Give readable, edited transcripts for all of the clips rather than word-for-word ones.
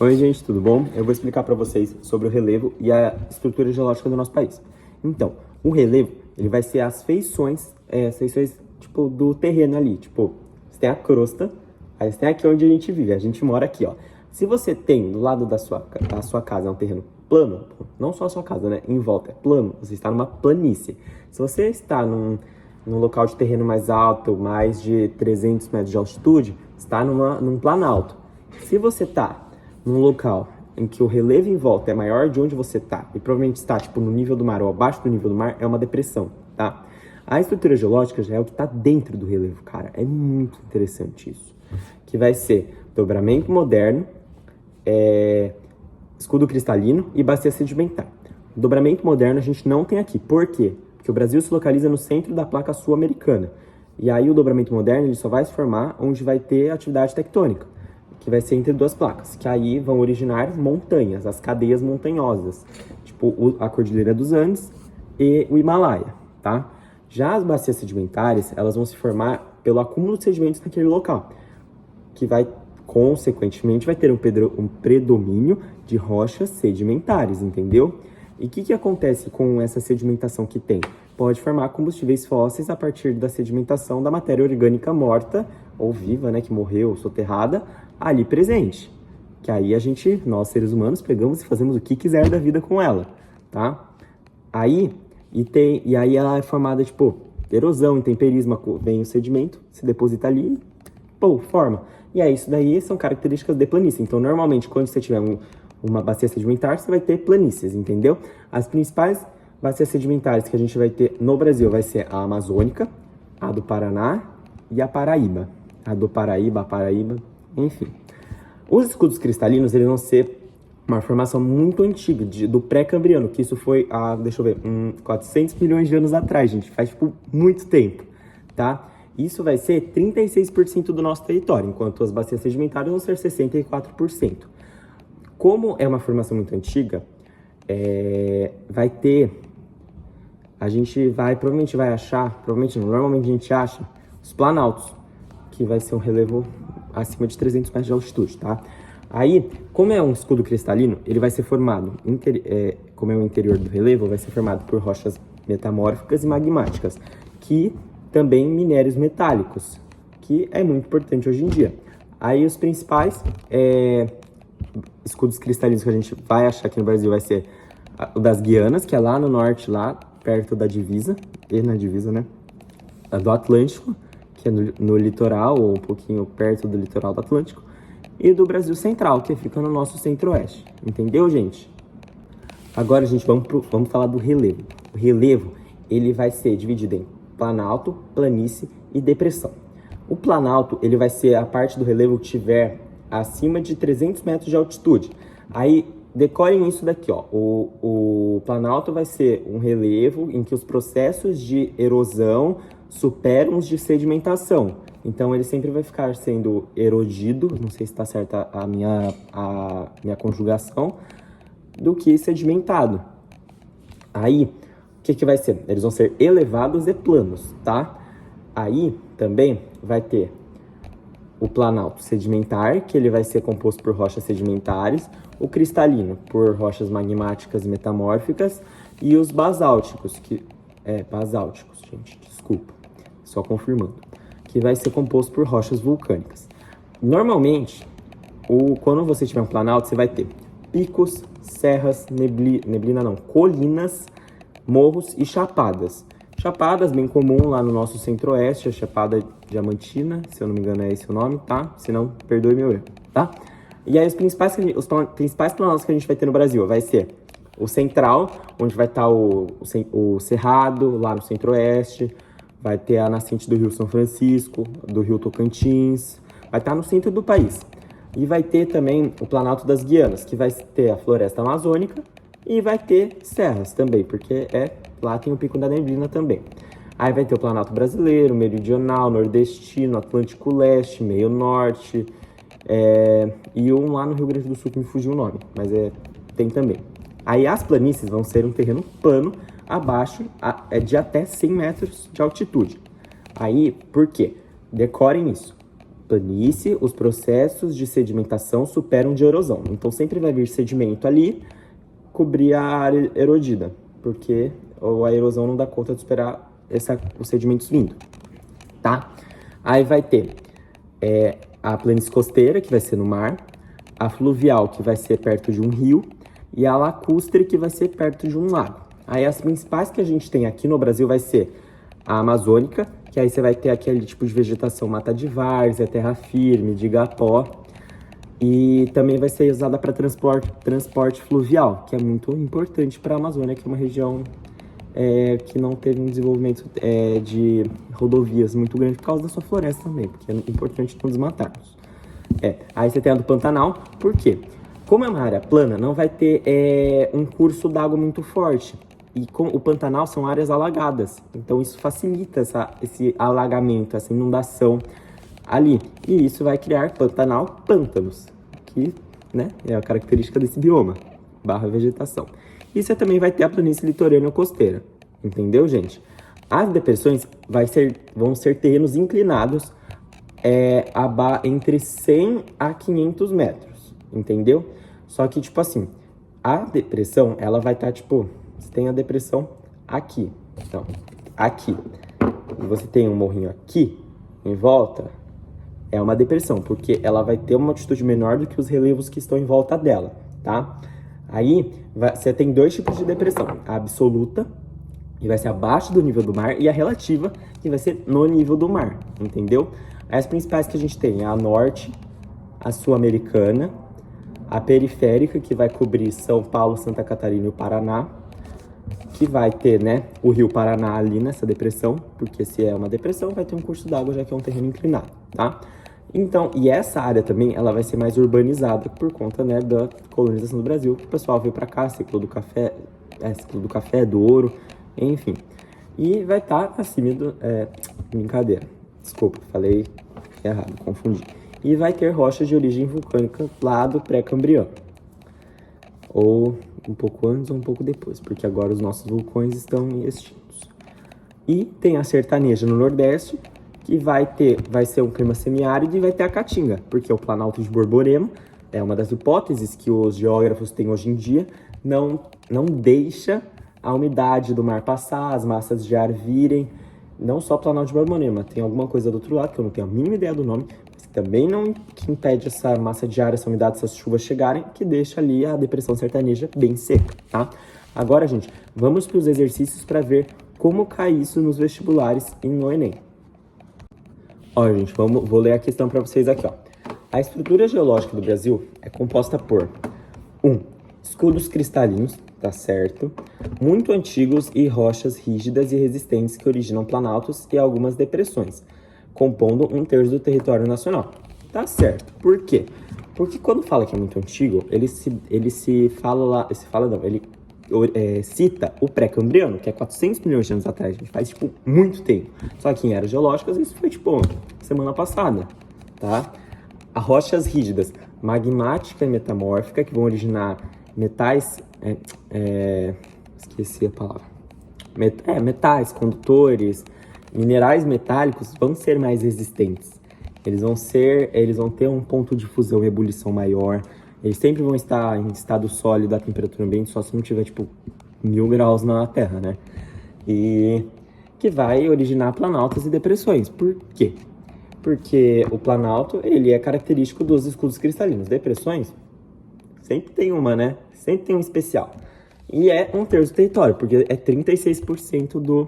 Oi, gente, tudo bom? Eu vou explicar para vocês sobre o relevo e a estrutura geológica do nosso país. Então, o relevo, ele vai ser as feições tipo, do terreno ali. Tipo, você tem a crosta, aí você tem aqui onde a gente vive. A gente mora aqui, ó. Se você tem do lado da sua casa um terreno plano, não só a sua casa, né? Em volta é plano, você está numa planície. Se você está num local de terreno mais alto, mais de 300 metros de altitude, está num planalto. Se você está num local em que o relevo em volta é maior de onde você está, e provavelmente está tipo, no nível do mar ou abaixo do nível do mar, é uma depressão, tá? A estrutura geológica já é o que está dentro do relevo, cara. É muito interessante isso. Que vai ser dobramento moderno, escudo cristalino e bacia sedimentar. O dobramento moderno a gente não tem aqui. Por quê? Porque o Brasil se localiza no centro da placa sul-americana. E aí o dobramento moderno ele só vai se formar onde vai ter atividade tectônica, que vai ser entre duas placas, que aí vão originar montanhas, as cadeias montanhosas, tipo a Cordilheira dos Andes e o Himalaia, tá? Já as bacias sedimentares, elas vão se formar pelo acúmulo de sedimentos naquele local, que vai, consequentemente, vai ter um predomínio de rochas sedimentares, entendeu? E o que acontece com essa sedimentação que tem? Pode formar combustíveis fósseis a partir da sedimentação da matéria orgânica morta ou viva, né, que morreu, soterrada, ali presente. Que aí nós seres humanos, pegamos e fazemos o que quiser da vida com ela, tá? Aí ela é formada, tipo, erosão, intemperismo, vem o sedimento, se deposita ali, pô, forma. E aí isso daí são características de planície. Então, normalmente, quando você tiver uma bacia sedimentar, você vai ter planícies, entendeu? As principais bacias sedimentares que a gente vai ter no Brasil vai ser a amazônica, a do Paraná e a Paraíba. A do Paraíba, enfim. Os escudos cristalinos, eles vão ser uma formação muito antiga, do pré-cambriano, que isso foi há, 400 milhões de anos atrás, gente. Faz, tipo, muito tempo, tá? Isso vai ser 36% do nosso território, enquanto as bacias sedimentares vão ser 64%. Como é uma formação muito antiga, normalmente a gente acha os planaltos, que vai ser um relevo acima de 300 metros de altitude, tá? Aí, como é um escudo cristalino, ele vai ser formado, como é o interior do relevo, vai ser formado por rochas metamórficas e magmáticas, que também minérios metálicos, que é muito importante hoje em dia. Aí os principais escudos cristalinos que a gente vai achar aqui no Brasil vai ser o das Guianas, que é lá no norte, lá perto da divisa, né? A do Atlântico, que é no litoral, ou um pouquinho perto do litoral do Atlântico, e do Brasil Central, que fica no nosso centro-oeste. Entendeu, gente? Agora, gente, vamos falar do relevo. O relevo, ele vai ser dividido em planalto, planície e depressão. O planalto, ele vai ser a parte do relevo que tiver acima de 300 metros de altitude. Aí, decorem isso daqui, ó. O planalto vai ser um relevo em que os processos de erosão superam os de sedimentação. Então, ele sempre vai ficar sendo erodido, não sei se está certa a minha conjugação, do que sedimentado. Aí, o que vai ser? Eles vão ser elevados e planos, tá? Aí, também vai ter o planalto sedimentar, que ele vai ser composto por rochas sedimentares, o cristalino por rochas magmáticas e metamórficas, e os basálticos, basálticos, gente, desculpa, só confirmando, que vai ser composto por rochas vulcânicas. Normalmente, quando você tiver um planalto, você vai ter picos, serras, colinas, morros e chapadas. Chapadas, bem comum lá no nosso centro-oeste, a Chapada Diamantina, se eu não me engano é esse o nome, tá? Se não, perdoe meu erro, tá? E aí os principais planaltos que a gente vai ter no Brasil vai ser o central, onde vai estar o Cerrado, lá no centro-oeste, vai ter a nascente do Rio São Francisco, do Rio Tocantins, vai estar no centro do país. E vai ter também o Planalto das Guianas, que vai ter a floresta amazônica e vai ter serras também, porque lá tem o Pico da Neblina também. Aí vai ter o Planalto Brasileiro, Meridional, Nordestino, Atlântico Leste, Meio Norte, e um lá no Rio Grande do Sul que me fugiu o nome, mas tem também. Aí as planícies vão ser um terreno plano, abaixo de até 100 metros de altitude. Aí, por quê? Decorem isso. planície, os processos de sedimentação superam de erosão. Então sempre vai vir sedimento ali, cobrir a área erodida, porque a erosão não dá conta de superar os sedimentos vindo, tá? Aí vai ter a planície costeira, que vai ser no mar, a fluvial, que vai ser perto de um rio, e a lacustre, que vai ser perto de um lago. Aí as principais que a gente tem aqui no Brasil vai ser a amazônica, que aí você vai ter aquele tipo de vegetação mata de várzea, terra firme, de igapó, e também vai ser usada para transporte fluvial, que é muito importante para a Amazônia, que é uma região que não teve um desenvolvimento de rodovias muito grande por causa da sua floresta também, porque é importante não desmatarmos. Aí você tem a do Pantanal, por quê? Como é uma área plana, não vai ter um curso d'água muito forte. E o Pantanal são áreas alagadas, então isso facilita esse alagamento, essa inundação ali. E isso vai criar Pantanal pântanos, que né, é a característica desse bioma, barra vegetação. E você também vai ter a planície litorânea ou costeira, entendeu, gente? As depressões vão ser terrenos inclinados entre 100 a 500 metros, entendeu? Só que, tipo assim, a depressão, ela vai estar, tipo, você tem a depressão aqui, então, aqui, e você tem um morrinho aqui, em volta, é uma depressão, porque ela vai ter uma altitude menor do que os relevos que estão em volta dela, tá? Aí, você tem dois tipos de depressão, a absoluta, que vai ser abaixo do nível do mar, e a relativa, que vai ser no nível do mar, entendeu? As principais que a gente tem é a norte, a sul-americana, a periférica, que vai cobrir São Paulo, Santa Catarina e o Paraná, que vai ter, né, o Rio Paraná ali nessa depressão, porque se é uma depressão, vai ter um curso d'água, já que é um terreno inclinado, tá? Então, e essa área também, ela vai ser mais urbanizada por conta, né, da colonização do Brasil. O pessoal veio pra cá, ciclo do café, do ouro, enfim. E vai estar acima do... brincadeira. Desculpa, falei errado, confundi. E vai ter rochas de origem vulcânica lá do pré-cambriano. Ou um pouco antes ou um pouco depois, porque agora os nossos vulcões estão extintos. E tem a sertaneja no Nordeste, que vai ser um clima semiárido, e vai ter a caatinga, porque o Planalto de Borborema é uma das hipóteses que os geógrafos têm hoje em dia, não deixa a umidade do mar passar, as massas de ar virem, não só o Planalto de Borborema, tem alguma coisa do outro lado, que eu não tenho a mínima ideia do nome, mas também não que impede essa massa de ar, essa umidade, essas chuvas chegarem, que deixa ali a depressão sertaneja bem seca, tá? Agora, gente, vamos para os exercícios para ver como cair isso nos vestibulares e no Enem. Ó, gente, vou ler a questão para vocês aqui, ó. A estrutura geológica do Brasil é composta por 1. Escudos cristalinos, tá certo? Muito antigos e rochas rígidas e resistentes que originam planaltos e algumas depressões, compondo 1/3 do território nacional. Tá certo. Por quê? Porque quando fala que é muito antigo, ele cita o pré-cambriano, que é 400 milhões de anos atrás, gente, faz, tipo, muito tempo. Só que em eras geológicas isso foi, tipo, semana passada, tá? As rochas rígidas, magmática e metamórfica, que vão originar metais, esqueci a palavra, metais, condutores, minerais metálicos vão ser mais resistentes. Eles vão ter um ponto de fusão e ebulição maior. Eles sempre vão estar em estado sólido, a temperatura ambiente, só se não tiver, tipo, 1000 graus na Terra, né? E que vai originar planaltos e depressões. Por quê? Porque o planalto, ele é característico dos escudos cristalinos. Depressões, sempre tem uma, né? Sempre tem um especial. E é 1/3 do território, porque é 36% do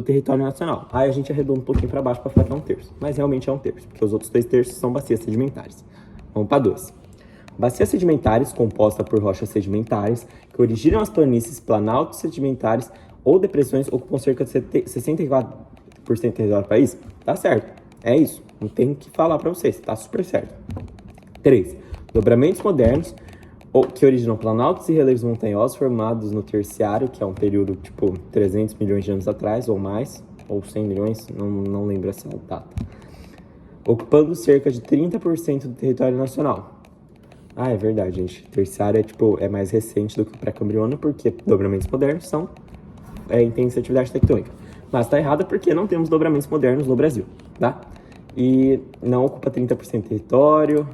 território nacional. Aí a gente arredonda um pouquinho para baixo para ficar que é 1/3. Mas realmente é 1/3, porque os outros 2/3 são bacias sedimentares. Vamos para 2. Bacias sedimentares, composta por rochas sedimentares, que originam as planícies, planaltos sedimentares ou depressões, ocupam cerca de 64% do território do país. Tá certo. É isso. Não tem o que falar para vocês. Tá super certo. 3. Dobramentos modernos, que originam planaltos e relevos montanhosos formados no terciário, que é um período, tipo, 300 milhões de anos atrás, ou mais, ou 100 milhões, não lembro essa data. Ocupando cerca de 30% do território nacional. Ah, é verdade, gente. Terciário é mais recente do que o pré-cambriano, porque dobramentos modernos são intensa atividade tectônica. Mas tá errado porque não temos dobramentos modernos no Brasil, tá? e não ocupa 30% do território.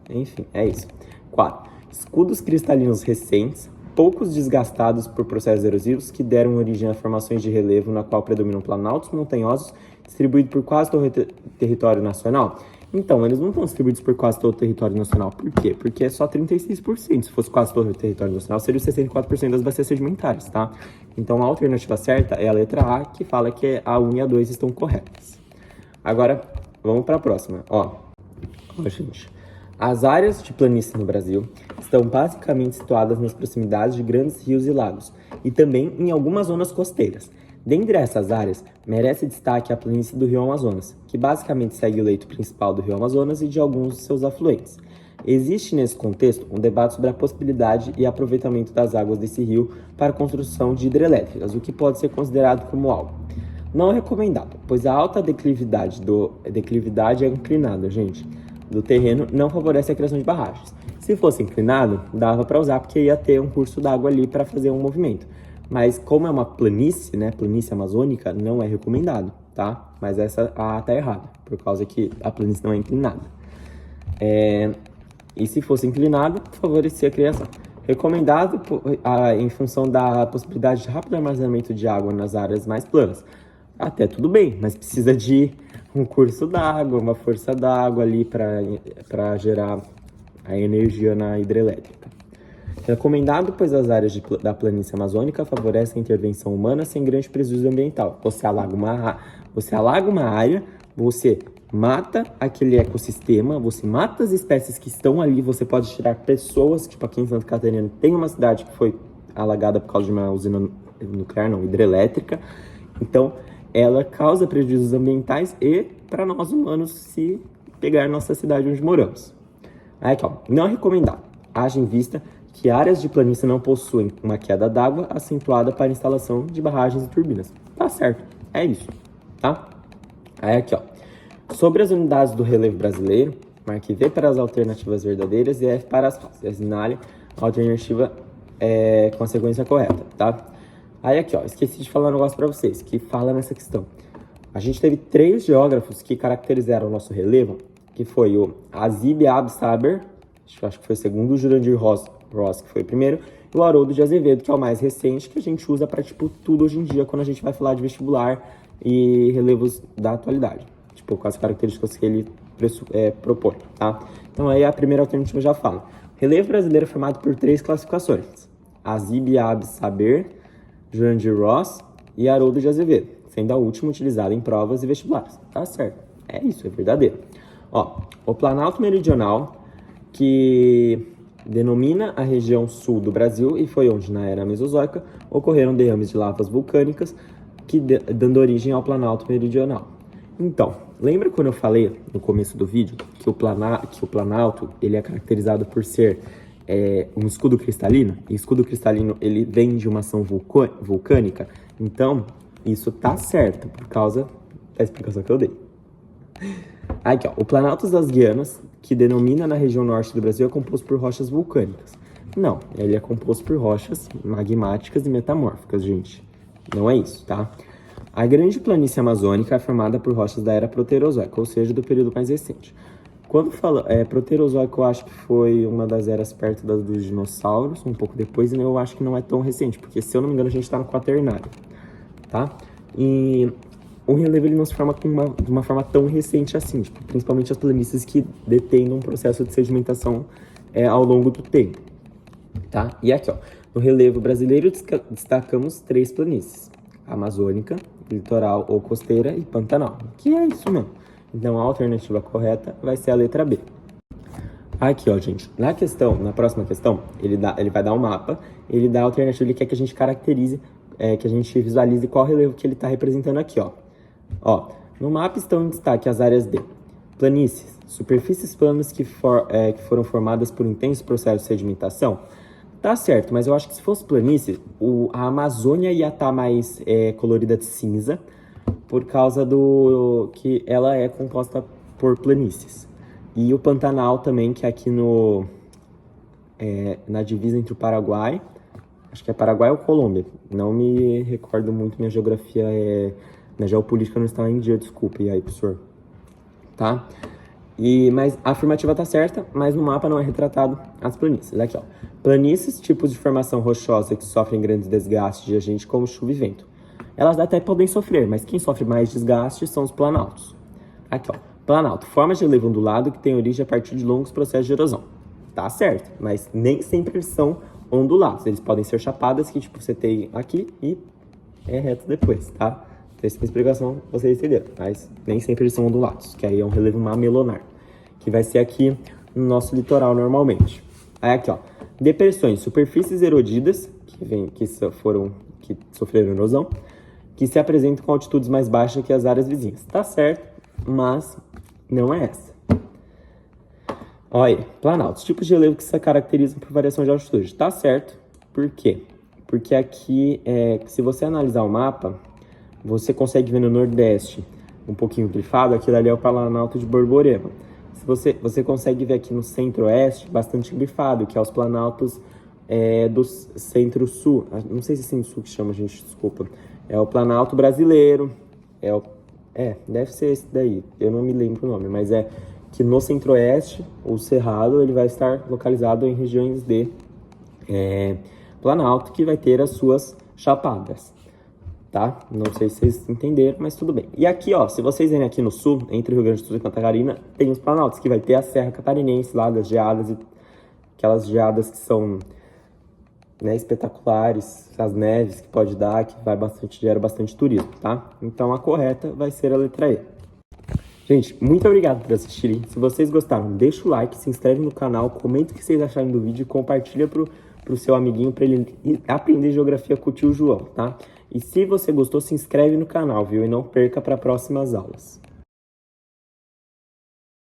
Enfim, é isso. 4. Escudos cristalinos recentes, poucos desgastados por processos erosivos que deram origem a formações de relevo na qual predominam planaltos montanhosos distribuídos por quase todo o território nacional. Então, eles não estão distribuídos por quase todo o território nacional. Por quê? Porque é só 36%. Se fosse quase todo o território nacional, seria 64% das bacias sedimentares, tá? Então, a alternativa certa é a letra A, que fala que a 1 e a 2 estão corretas. Agora, vamos para a próxima. Ó, gente. As áreas de planície no Brasil estão basicamente situadas nas proximidades de grandes rios e lagos, e também em algumas zonas costeiras. Dentre essas áreas, merece destaque a planície do Rio Amazonas, que basicamente segue o leito principal do Rio Amazonas e de alguns de seus afluentes. Existe nesse contexto um debate sobre a possibilidade e aproveitamento das águas desse rio para a construção de hidrelétricas, o que pode ser considerado como algo não recomendado, pois a alta declividade é inclinada, gente, do terreno não favorece a criação de barragens. Se fosse inclinado, dava para usar porque ia ter um curso d'água ali para fazer um movimento. Mas como é uma planície, né, planície amazônica, não é recomendado, tá? Mas essa A tá errada, por causa que a planície não é inclinada. E se fosse inclinado, favorecia a criação. Recomendado em função da possibilidade de rápido armazenamento de água nas áreas mais planas. Até tudo bem, mas precisa de um curso d'água, uma força d'água ali para gerar a energia na hidrelétrica. Recomendado, pois as áreas da planície amazônica favorecem a intervenção humana sem grande prejuízo ambiental. Você alaga uma área, você mata aquele ecossistema, você mata as espécies que estão ali, você pode tirar pessoas, tipo aqui em Santa Catarina tem uma cidade que foi alagada por causa de uma usina nuclear, não, hidrelétrica. Então, ela causa prejuízos ambientais e para nós humanos se pegar nossa cidade onde moramos. Aí aqui, ó, não é recomendado, haja em vista que áreas de planície não possuem uma queda d'água acentuada para instalação de barragens e turbinas. Tá certo, é isso, tá? Aí aqui, ó, sobre as unidades do relevo brasileiro, marque V para as alternativas verdadeiras e F para as falsas. Assinale a alternativa com a sequência correta, tá? Aí aqui, ó, esqueci de falar um negócio para vocês, que fala nessa questão. A gente teve 3 geógrafos que caracterizaram o nosso relevo, que foi o Azib Ab-Saber, acho que foi o segundo, o Jurandir Ross, que foi o primeiro, e o Haroldo de Azevedo, que é o mais recente, que a gente usa para, tipo, tudo hoje em dia, quando a gente vai falar de vestibular e relevos da atualidade, tipo, com as características que ele propõe, tá? Então, aí a primeira alternativa já fala. O relevo brasileiro é formado por 3 classificações, Azib Ab-Saber, Jurandir Ross e Haroldo de Azevedo, sendo a última utilizada em provas e vestibulares. Tá certo, é isso, é verdadeiro. Ó, o Planalto Meridional, que denomina a região sul do Brasil e foi onde, na era mesozoica, ocorreram derrames de lavas vulcânicas, dando origem ao Planalto Meridional. Então, lembra quando eu falei no começo do vídeo que o Planalto ele é caracterizado por ser um escudo cristalino? E escudo cristalino ele vem de uma ação vulcânica? Então, isso tá certo por causa da explicação que eu dei. Aqui, ó, o Planalto das Guianas, que denomina na região norte do Brasil, é composto por rochas vulcânicas. Não, ele é composto por rochas magmáticas e metamórficas, gente. Não é isso, tá? A grande planície amazônica é formada por rochas da era proterozoica, ou seja, do período mais recente. Quando fala proterozoico, eu acho que foi uma das eras perto dos dinossauros, um pouco depois, e eu acho que não é tão recente, porque, se eu não me engano, a gente está no quaternário, tá? E o relevo ele não se forma de uma forma tão recente assim, tipo, principalmente as planícies que detêm um processo de sedimentação ao longo do tempo, tá? E aqui, ó, no relevo brasileiro destacamos 3 planícies: amazônica, litoral ou costeira e pantanal, que é isso mesmo. Então a alternativa correta vai ser a letra B. Aqui, ó, gente, na próxima questão, ele vai dar um mapa, ele dá a alternativa, ele quer que a gente caracterize, que a gente visualize qual relevo que ele está representando aqui, ó. Ó, no mapa estão em destaque as áreas de planícies, superfícies planas que foram formadas por intensos processos de sedimentação. Tá certo, mas eu acho que se fosse planície, a Amazônia ia estar mais colorida de cinza, por causa do que ela é composta por planícies. E o Pantanal também, que é aqui na divisa entre o Paraguai, acho que é Paraguai ou Colômbia, não me recordo muito, minha geografia minha geopolítica não está em dia, desculpe, e aí, professor? tá? Mas a afirmativa tá certa, mas no mapa não é retratado as planícies. Aqui, ó. Planícies, tipos de formação rochosa que sofrem grandes desgastes de agentes como chuva e vento. Elas até podem sofrer, mas quem sofre mais desgaste são os planaltos. Aqui, ó. Planalto, formas de relevo ondulado que têm origem a partir de longos processos de erosão. Tá certo, mas nem sempre eles são ondulados. Eles podem ser chapadas, que tipo, você tem aqui e é reto depois, tá? Essa é uma explicação, vocês entenderam, mas nem sempre eles são ondulados, que aí é um relevo mamelonar, que vai ser aqui no nosso litoral normalmente. Aí aqui, ó, depressões, superfícies erodidas, que sofreram erosão, que se apresentam com altitudes mais baixas que as áreas vizinhas. Tá certo, mas não é essa. Olha aí, planaltos, tipos de relevo que se caracterizam por variação de altitude. Tá certo, por quê? Porque aqui, se você analisar o mapa, você consegue ver no Nordeste, um pouquinho grifado, aquilo ali é o Planalto de Borborema. Se você consegue ver aqui no Centro-Oeste, bastante grifado, que é os Planaltos do Centro-Sul. Não sei se é Centro-Sul que chama, gente, desculpa. É o Planalto Brasileiro, deve ser esse daí, eu não me lembro o nome, mas é que no Centro-Oeste, o Cerrado, ele vai estar localizado em regiões de Planalto, que vai ter as suas chapadas. Tá? Não sei se vocês entenderam, mas tudo bem. E aqui, ó, se vocês verem aqui no sul, entre o Rio Grande do Sul e Santa Catarina, tem os planaltos, que vai ter a Serra Catarinense lá, das geadas, aquelas geadas que são, né, espetaculares, as neves que pode dar, que gera bastante turismo, tá? Então a correta vai ser a letra E. Gente, muito obrigado por assistirem. Se vocês gostaram, deixa o like, se inscreve no canal, comenta o que vocês acharam do vídeo e compartilha pro seu amiguinho para ele aprender geografia com o tio João, tá? E se você gostou, se inscreve no canal, viu? E não perca para próximas aulas.